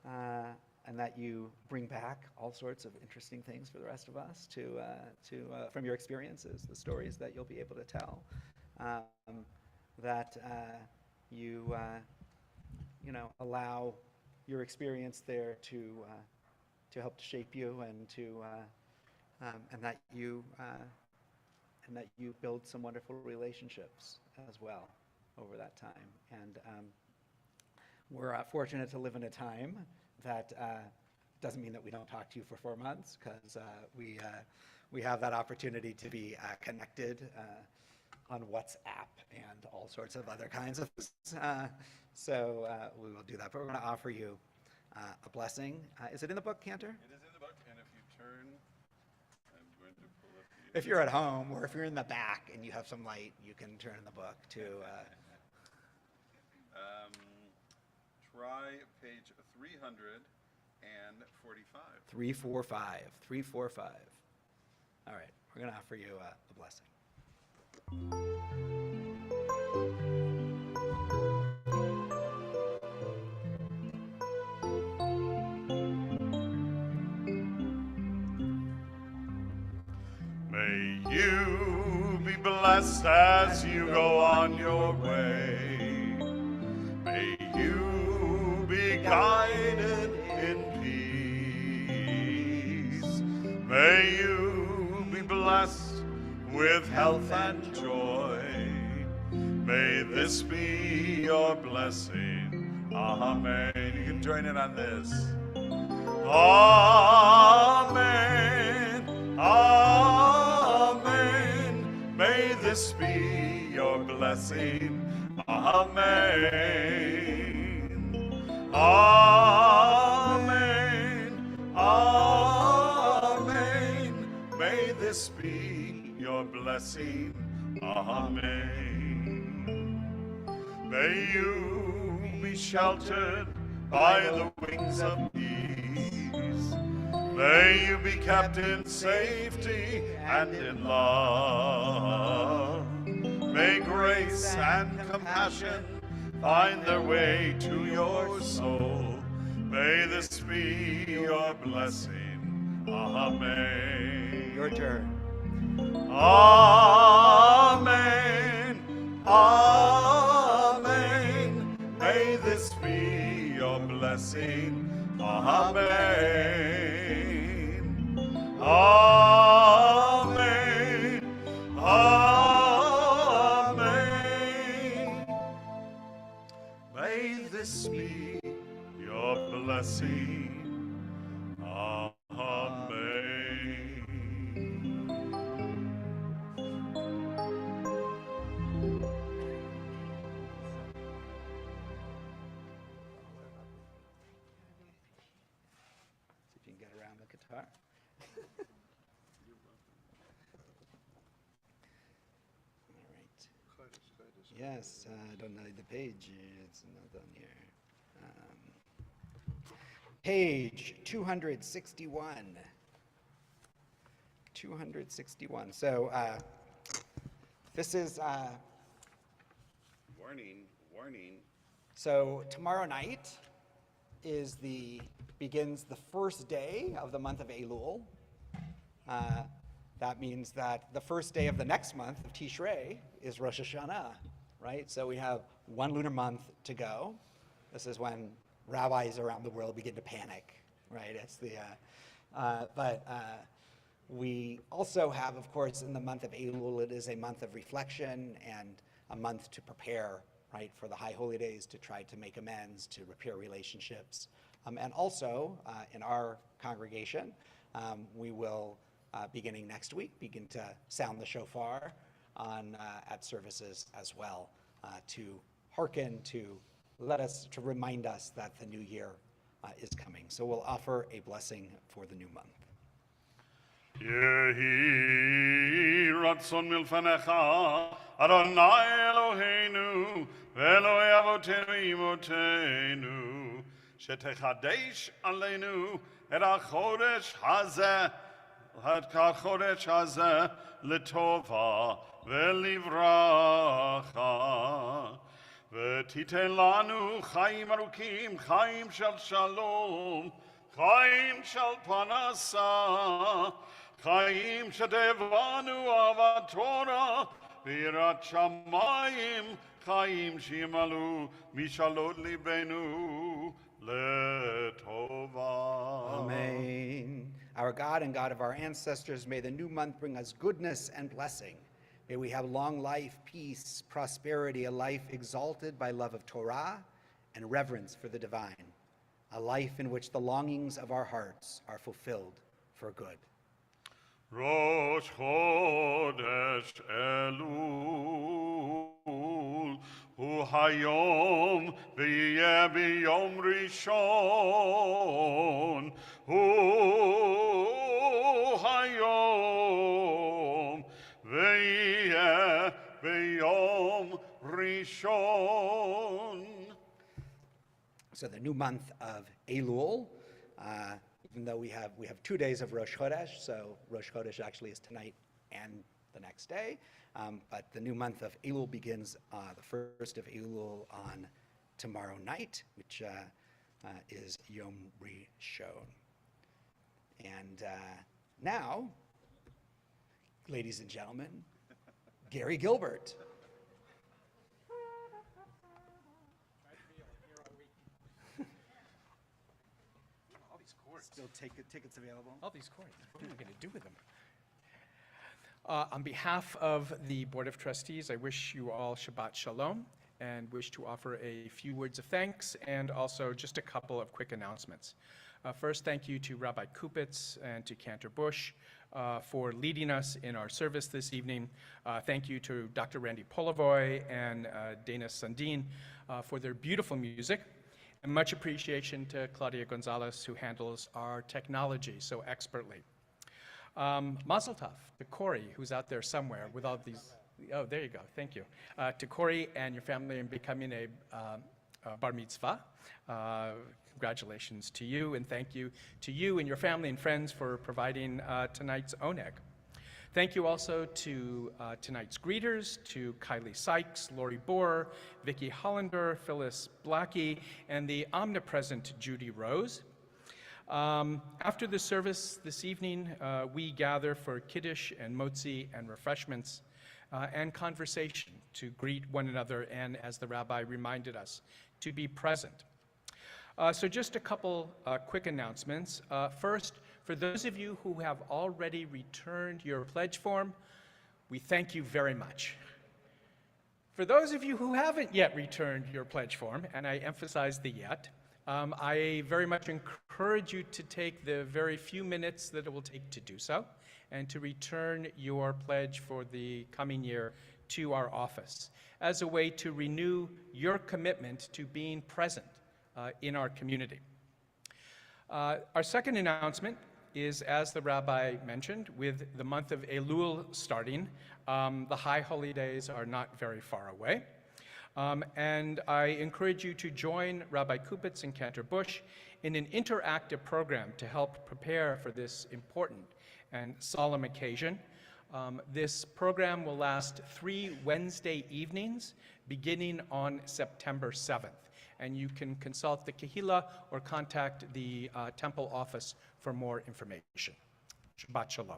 and that you bring back all sorts of interesting things for the rest of us from your experiences, the stories that you'll be able to tell, that you allow your experience there to help to shape you, and that you build some wonderful relationships as well over that time. And we're fortunate to live in a time that doesn't mean that we don't talk to you for 4 months, because we have that opportunity to be connected on WhatsApp and all sorts of other kinds of things. So we will do that. But we're going to offer you a blessing. Is it in the book, Cantor? It is in the book, and if you turn, I'm going to pull up the... If you're at home, or if you're in the back and you have some light, you can turn in the book to... Try page 345. 345. All right, we're going to offer you a blessing. May you be blessed as you go on your way. May you be guided in peace. May you be blessed with health and joy. May this be your blessing. Amen. You can join in on this. Amen. Amen. May this be your blessing. Amen. Amen. Amen. May this be your blessing. Amen. May you be sheltered by the wings of peace. May you be kept in safety and in love. May grace and compassion find their way to your soul. May this be your blessing. Amen. Your turn. Amen. Amen. May this be your blessing. Amen. Amen. Amen. May this be your blessing. See if you can get around the guitar. All right. Yes, I don't know the page. It's not on here. Page 261. 261. So this is... Warning. So tomorrow night begins the first day of the month of Elul. That means that the first day of the next month of Tishrei is Rosh Hashanah, right? So we have one lunar month to go. This is when rabbis around the world begin to panic, right? It's but we also have, of course, in the month of Elul, it is a month of reflection and a month to prepare, right, for the high holy days, to try to make amends, to repair relationships. And also, in our congregation, we will beginning next week, begin to sound the shofar at services as well, to hearken, to remind us that the new year is coming. So we'll offer a blessing for the new month. יהי רצון מלפניך, אדוני אלוהינו, ואלוהי אבותינו אמותינו, שתחדש עלינו את החודש הזה לטובה ולברכה, ותיתן לנו חיים ארוכים, חיים של שלום, חיים של פרנסה, חיים שתבנו אהבת תורה ויראת שמיים, חיים שימלאו משאלות ליבנו לטובה. Amen. Our God and God of our ancestors, may the new month bring us goodness and blessing. May we have long life, peace, prosperity, a life exalted by love of Torah and reverence for the divine, a life in which the longings of our hearts are fulfilled for good. ראש חודש אלול הוא היום ויהיה ביום ראשון, הוא היום ויהיה ביום ראשון. So the new month of Elul, even though we have 2 days of Rosh Chodesh, so Rosh Chodesh actually is tonight and the next day, but the new month of Elul begins the first of Elul on tomorrow night, which is Yom Rishon. And now, ladies and gentlemen, Gary Gilbert. Still tickets available. All these coins, what are we going to do with them? On behalf of the Board of Trustees, I wish you all Shabbat Shalom and wish to offer a few words of thanks and also just a couple of quick announcements. First, thank you to Rabbi Kupitz and to Cantor Bush for leading us in our service this evening. Thank you to Dr. Randy Polivoy and Dana Sundin for their beautiful music. And much appreciation to Claudia Gonzalez, who handles our technology so expertly. Mazel tov to Corey, who's out there somewhere with all these. Oh, there you go. Thank you. To Corey and your family in becoming a bar mitzvah. Congratulations to you, and thank you to you and your family and friends for providing tonight's oneg. Thank you also to tonight's greeters, to Kylie Sykes, Lori Bohr, Vicki Hollander, Phyllis Blackie, and the omnipresent Judy Rose. After the service this evening, we gather for Kiddush and Motzi and refreshments and conversation to greet one another and, as the rabbi reminded us, to be present. So just a couple quick announcements. First, for those of you who have already returned your pledge form, we thank you very much. For those of you who haven't yet returned your pledge form, and I emphasize the yet, I very much encourage you to take the very few minutes that it will take to do so, and to return your pledge for the coming year to our office as a way to renew your commitment to being present in our community. Our second announcement is, as the rabbi mentioned, with the month of Elul starting, the high holy days are not very far away. And I encourage you to join Rabbi Kupitz and Cantor Bush in an interactive program to help prepare for this important and solemn occasion. This program will last 3 Wednesday evenings beginning on September 7th. And you can consult the Kehillah or contact the Temple office for more information. Shabbat Shalom.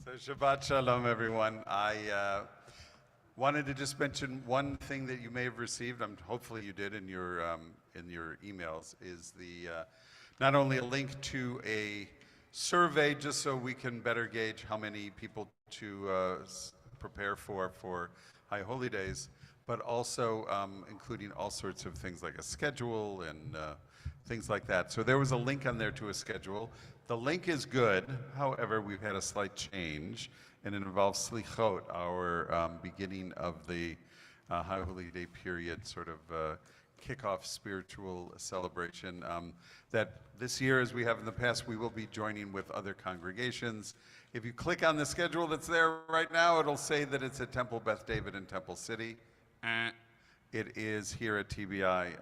So Shabbat Shalom, everyone. I wanted to just mention one thing that you may have received, hopefully you did in your emails, is the not only a link to a survey just so we can better gauge how many people to prepare for High Holy Days, but also including all sorts of things like a schedule and things like that. So there was a link on there to a schedule. The link is good. However, we've had a slight change, and it involves Slichot, our beginning of the High Holy Day period, sort of kickoff spiritual celebration. That this year, as we have in the past, we will be joining with other congregations. If you click on the schedule that's there right now, it'll say that it's at Temple Beth David in Temple City. It is here at TBI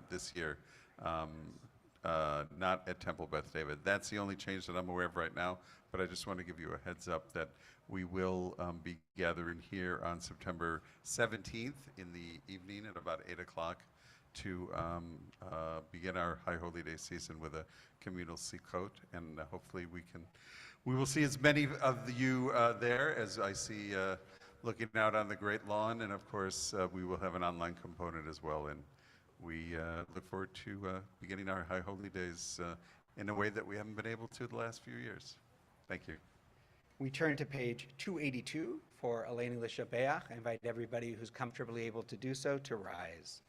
this year, not at Temple Beth David. That's the only change that I'm aware of right now, but I just want to give you a heads up that we will be gathering here on September 17th in the evening at about 8 o'clock to begin our High Holy Day season with a communal Sukkot, and hopefully we will see as many of you there as I see looking out on the great lawn, and of course we will have an online component as well, and we look forward to beginning our High Holy Days in a way that we haven't been able to the last few years. Thank you. We turn to page 282 for Eleni L'Shabeach. I invite everybody who's comfortably able to do so to rise.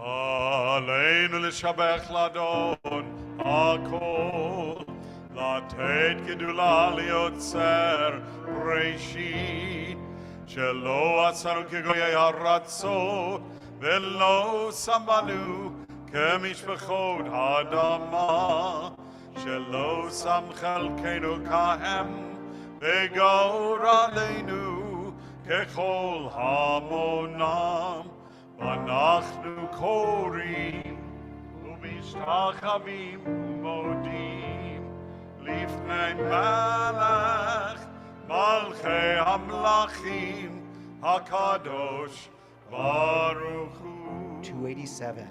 עלינו לשבח לאדון הכל, לתת גדולה ליוצר בראשית, שלא עצרנו כגויי הרצות, ולא שם בנו כמשפחות האדמה, שלא שם חלקנו כהם, וגורלנו ככל המונם. ואנחנו קוראים ומשתחווים ומודים לפני מלך מלכי המלכים הקדוש ברוך הוא. 287.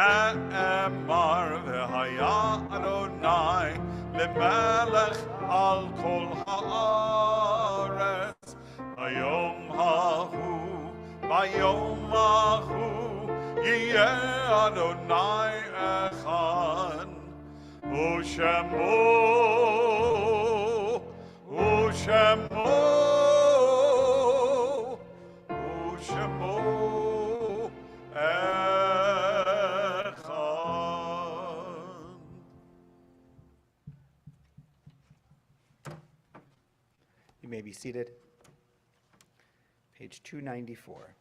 ונאמר והיה אדוני למלך על כל הארץ היום ההוא ביום ההוא יהיה אדוני אחד ושמו אחד. You may be seated. Page 294.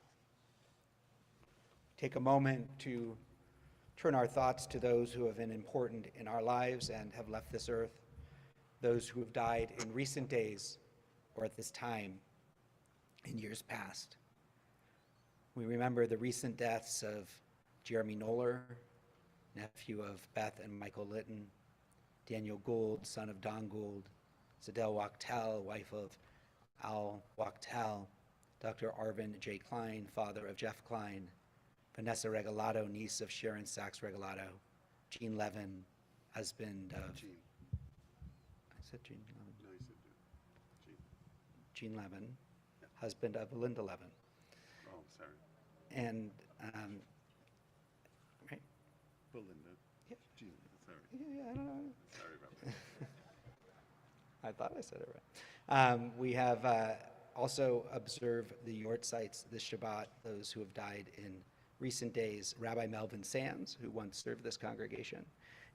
Take a moment to turn our thoughts to those who have been important in our lives and have left this earth, those who have died in recent days or at this time in years past. We remember the recent deaths of Jeremy Knoller, nephew of Beth and Michael Litton, Daniel Gould, son of Don Gould, Zadel Wachtel, wife of Al Wachtel, Dr. Arvin J. Klein, father of Jeff Klein, Vanessa Regalado, niece of Sharon Sachs Regalado, Jean Levin, husband of... Jean. I said Jean Levin. No, you said Jean. Jean Levin, husband of Belinda Levin. Oh, sorry. And, right? Belinda. Yeah. Jean, sorry. Yeah, I don't know. Sorry about that. I thought I said it right. We have also observed the Yortzites this Shabbat, those who have died in recent days. Rabbi Melvin Sands, who once served this congregation,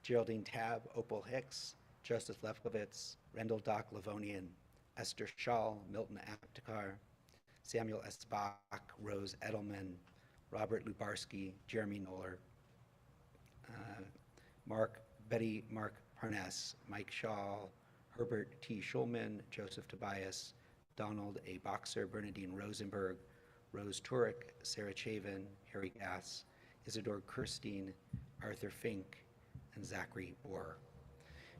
Geraldine Tabb, Opal Hicks, Joseph Lefkowitz, Rendell Doc Livonian, Esther Schall, Milton Aptekar, Samuel S. Bach, Rose Edelman, Robert Lubarski, Jeremy Knoller, Betty Mark Parness, Mike Shaw, Herbert T. Schulman, Joseph Tobias, Donald A. Boxer, Bernadine Rosenberg, Rose Turek, Sarah Chavin, Harry Gass, Isidore Kirstein, Arthur Fink, and Zachary Bohr.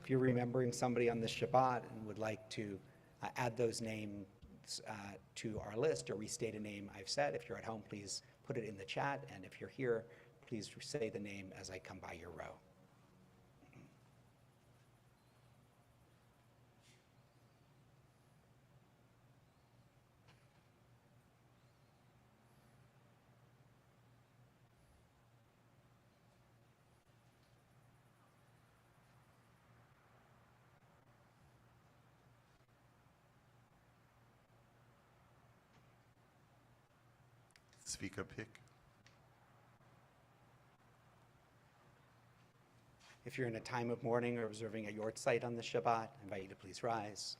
If you're remembering somebody on this Shabbat and would like to add those names to our list or restate a name I've said, if you're at home, please put it in the chat, and if you're here, please say the name as I come by your row. Zvika Pick. If you're in a time of mourning or observing a yort site on the Shabbat, I invite you to please rise.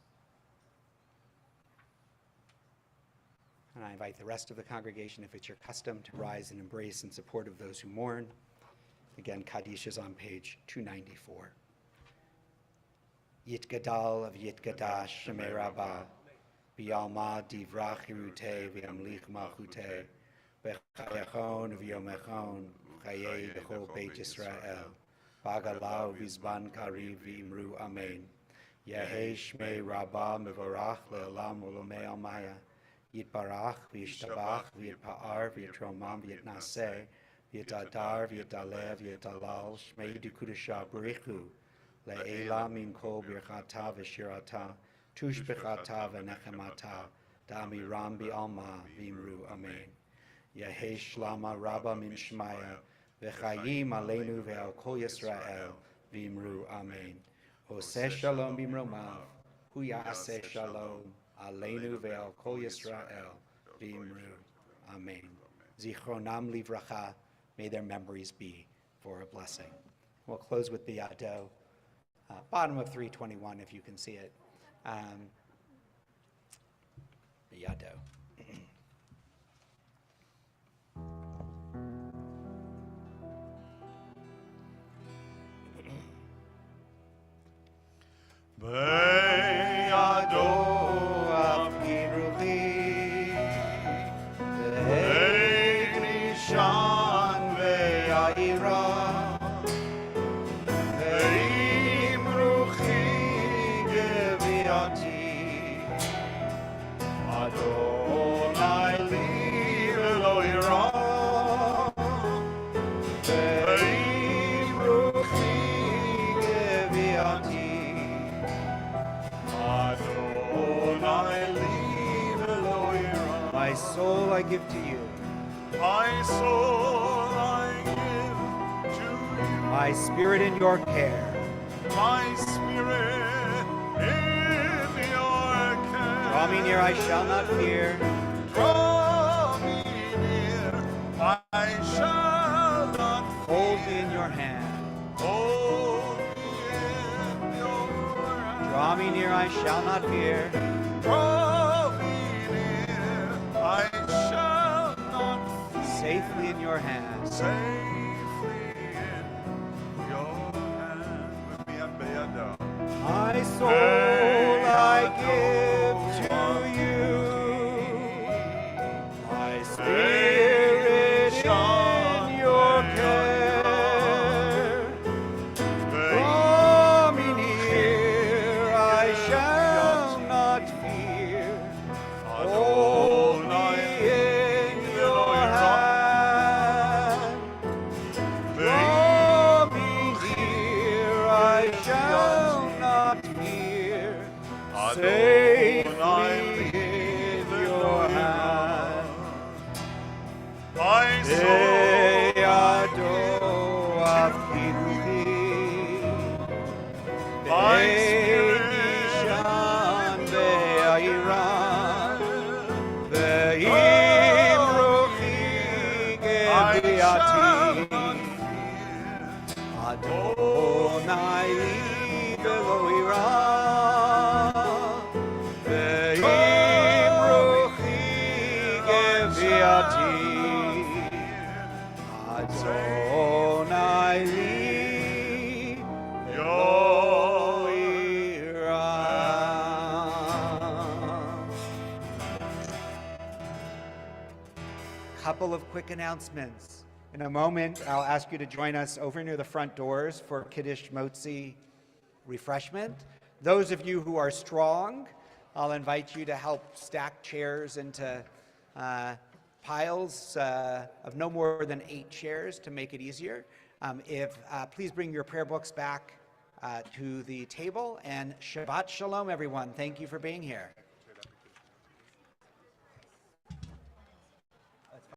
And I invite the rest of the congregation, if it's your custom, to rise and embrace in support of those who mourn. Again, Kaddish is on page 294. Yitgadal of Yitgadash Shemei Rabbah, B'yalma Divrach Hirute V'yamlich Malchute, B'chayachon V'yomechon, V'chayei B'chol Beit Yisrael, B'agalau V'zban Kariv V'imru Amen. Yehei Shmei Rabbah Mevorach Le'olam Olomei Almaya, Yitbarach V'yishtabach V'yitpa'ar V'yitromam V'yitnaseh, V'yitadar V'yitalev V'yitalal Shmei Dukudasha B'richu, Le'ela min kol birchata v'shirata, tush b'chata v'nechemata, da'amiram bi'alma v'imru amen. Yehei shlama rabba min shmaya, v'chayim aleinu ve'al kol Yisrael, v'imru amen. Oseh shalom b'imromav, hu ya'aseh shalom, aleinu ve'al kol Yisrael, v'imru amen. Zichronam livracha, may their memories be for a blessing. We'll close with the Yado. Bottom of 321, if you can see it. The Yado. Be'yado avkiruchi, be'grishan ve'ya'ira, Adonai li v'lo ira, ve'im ruchi geviati. Adonai li v'lo ira. My soul I give to you. My soul I give to you. My spirit in your care. My spirit in your care. Draw me near, I shall not fear. Draw me near, I shall not fear. Hold me in your hand. Hold me in your hand. Draw me near, I shall not fear. Draw me near, I shall not fear. Safely in your hand. Safely in your hand. With me and Be'yado. My soul I give to you. My spirit in your care. Draw me near, I shall not fear. Hold me in your hand. Draw me near, I shall not fear. Safely in your hand. My soul Be'yado avkiruchi, My spirit be'ishan ve'ayira, ve'im ruchi geviati. Adonai li v'lo ira, ve'im ruchi geviati. Adonai li v'lo ira. Couple of quick announcements. In a moment, I'll ask you to join us over near the front doors for Kiddush Motzi refreshment. Those of you who are strong, I'll invite you to help stack chairs into piles of no more than 8 chairs to make it easier. Please bring your prayer books back to the table, and Shabbat Shalom, everyone. Thank you for being here.